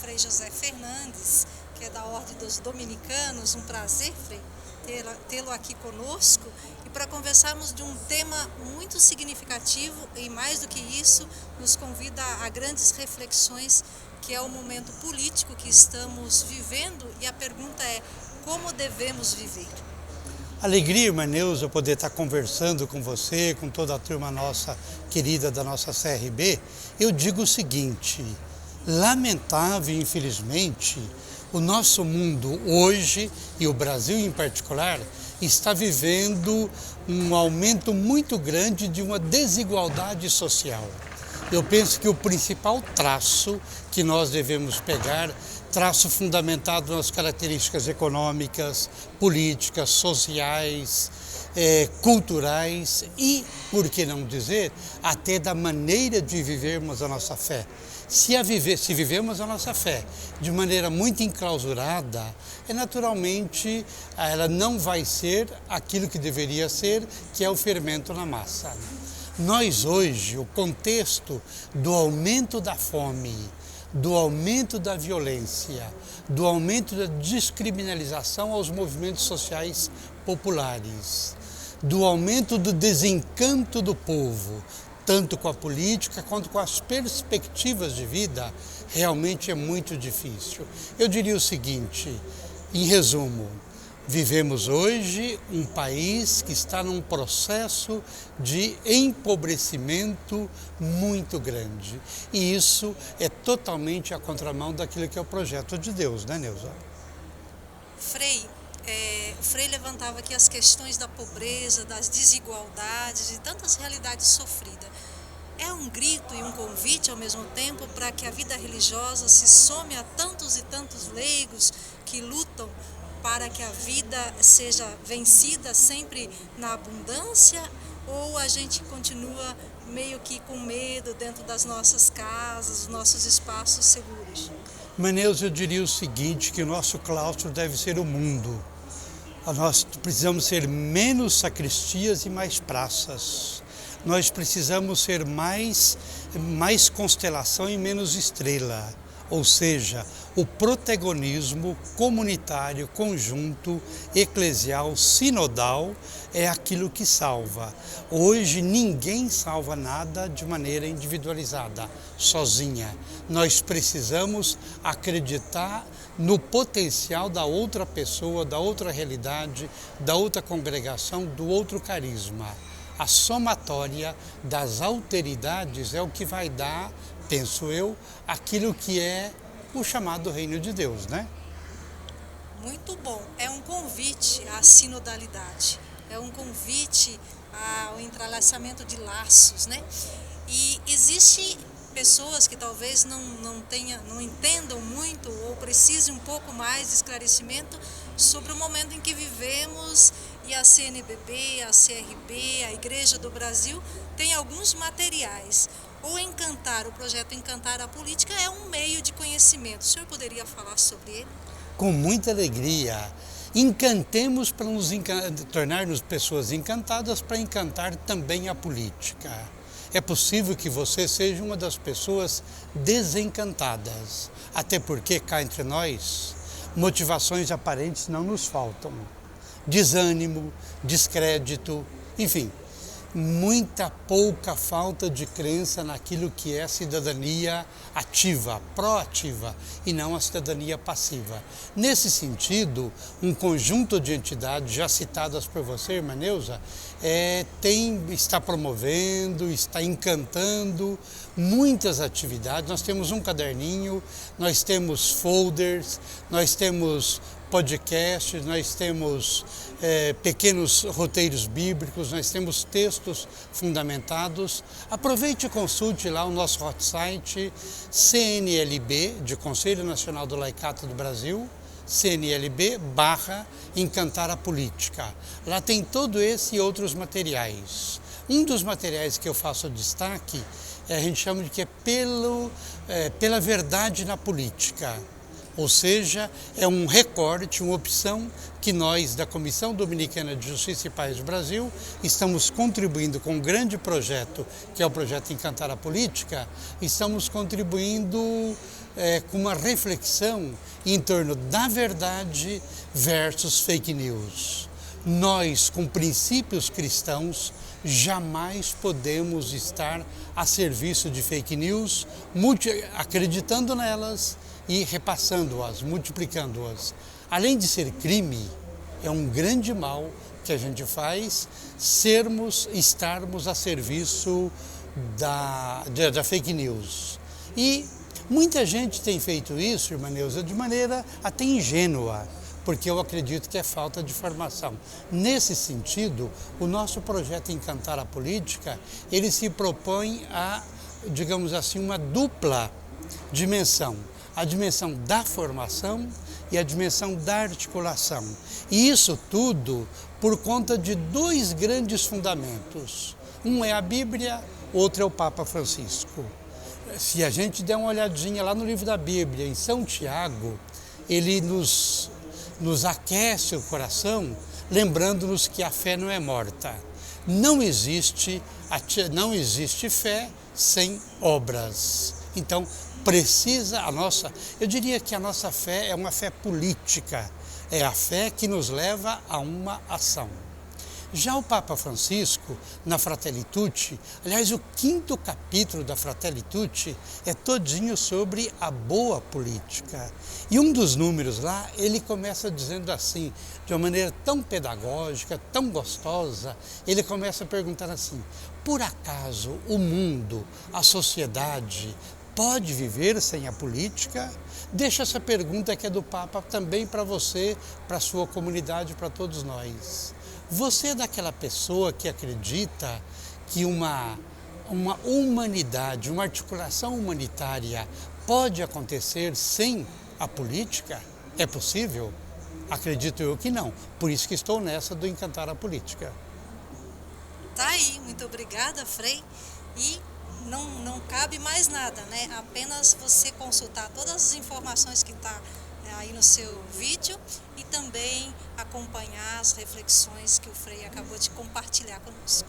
Frei José Fernandes, que é da Ordem dos Dominicanos. Um prazer, Frei, tê-lo aqui conosco e para conversarmos de um tema muito significativo e, mais do que isso, nos convida a grandes reflexões, que é o momento político que estamos vivendo, e a pergunta é: como devemos viver? Alegria, irmã Neuza, poder estar conversando com você, com toda a turma nossa querida da nossa CRB. Eu digo o seguinte: lamentável, infelizmente, o nosso mundo hoje, e o Brasil em particular, está vivendo um aumento muito grande de uma desigualdade social. Eu penso que o principal traço que nós devemos pegar, traço fundamentado nas características econômicas, políticas, sociais, culturais e, por que não dizer, até da maneira de vivermos a nossa fé. Se vivemos a nossa fé de maneira muito enclausurada, naturalmente ela não vai ser aquilo que deveria ser, que é o fermento na massa. Nós hoje, o contexto do aumento da fome, do aumento da violência, do aumento da descriminalização aos movimentos sociais populares, do aumento do desencanto do povo, tanto com a política quanto com as perspectivas de vida, realmente é muito difícil. Eu diria o seguinte, em resumo: vivemos hoje um país que está num processo de empobrecimento muito grande. E isso é totalmente a contramão daquilo que é o projeto de Deus, né, Neuza? Frei, o Frei levantava aqui as questões da pobreza, das desigualdades e tantas realidades sofridas. É um grito e um convite ao mesmo tempo para que a vida religiosa se some a tantos e tantos leigos que lutam para que a vida seja vencida sempre na abundância, ou a gente continua meio que com medo dentro das nossas casas, dos nossos espaços seguros? Maneus, eu diria o seguinte, que o nosso claustro deve ser o mundo. Nós precisamos ser menos sacristias e mais praças. Nós precisamos ser mais constelação e menos estrela. Ou seja, o protagonismo comunitário, conjunto, eclesial, sinodal é aquilo que salva. Hoje ninguém salva nada de maneira individualizada, sozinha. Nós precisamos acreditar no potencial da outra pessoa, da outra realidade, da outra congregação, do outro carisma. A somatória das alteridades é o que vai dar, penso eu, aquilo que é o chamado reino de Deus, né? Muito bom. É um convite à sinodalidade, é um convite ao entrelaçamento de laços, né? E existe pessoas que talvez não entendam muito ou precisem um pouco mais de esclarecimento sobre o momento em que vivemos, e a CNBB, a CRB, a Igreja do Brasil tem alguns materiais. O projeto Encantar a Política é um meio de conhecimento. O senhor poderia falar sobre ele? Com muita alegria. Encantemos para nos tornar-nos pessoas encantadas, para encantar também a política. É possível que você seja uma das pessoas desencantadas, até porque cá entre nós, motivações aparentes não nos faltam. Desânimo, descrédito, enfim, muita pouca falta de crença naquilo que é cidadania ativa, proativa, e não a cidadania passiva. Nesse sentido, um conjunto de entidades já citadas por você, irmã Neuza, está promovendo, está encantando muitas atividades. Nós temos um caderninho, nós temos folders, nós temos podcasts, nós temos pequenos roteiros bíblicos, nós temos textos fundamentados. Aproveite e consulte lá o nosso hot site CNLB, de Conselho Nacional do Laicato do Brasil, CNLB/Encantar a Política. Lá tem todo esse e outros materiais. Um dos materiais que eu faço destaque, a gente chama de que é pela verdade na política. Ou seja, é um recorte, uma opção que nós, da Comissão Dominicana de Justiça e Paz do Brasil, estamos contribuindo com um grande projeto, que é o projeto Encantar a Política, estamos contribuindo com uma reflexão em torno da verdade versus fake news. Nós, com princípios cristãos, jamais podemos estar a serviço de fake news, acreditando nelas e repassando-as, multiplicando-as. Além de ser crime, é um grande mal que a gente faz estarmos a serviço da fake news. E muita gente tem feito isso, irmã Neuza, de maneira até ingênua, porque eu acredito que é falta de formação. Nesse sentido, o nosso projeto Encantar a Política, ele se propõe a, digamos assim, uma dupla dimensão. A dimensão da formação e a dimensão da articulação. E isso tudo por conta de dois grandes fundamentos. Um é a Bíblia, outro é o Papa Francisco. Se a gente der uma olhadinha lá no livro da Bíblia, em São Tiago, ele nos aquece o coração, lembrando-nos que a fé não é morta. Não existe fé sem obras. Então, eu diria que a nossa fé é uma fé política, é a fé que nos leva a uma ação. Já o Papa Francisco, na Fratelli Tutti, aliás, o 5º capítulo da Fratelli Tutti é todinho sobre a boa política. E um dos números lá, ele começa dizendo assim, de uma maneira tão pedagógica, tão gostosa, ele começa a perguntar assim: por acaso o mundo, a sociedade, pode viver sem a política? Deixa essa pergunta que é do Papa também para você, para a sua comunidade, para todos nós. Você é daquela pessoa que acredita que uma humanidade, uma articulação humanitária pode acontecer sem a política? É possível? Acredito eu que não. Por isso que estou nessa do Encantar a Política. Tá aí, muito obrigada, Frei. E não cabe mais nada, né? Apenas você consultar todas as informações que está aí no seu vídeo e também acompanhar as reflexões que o Frei acabou de compartilhar conosco.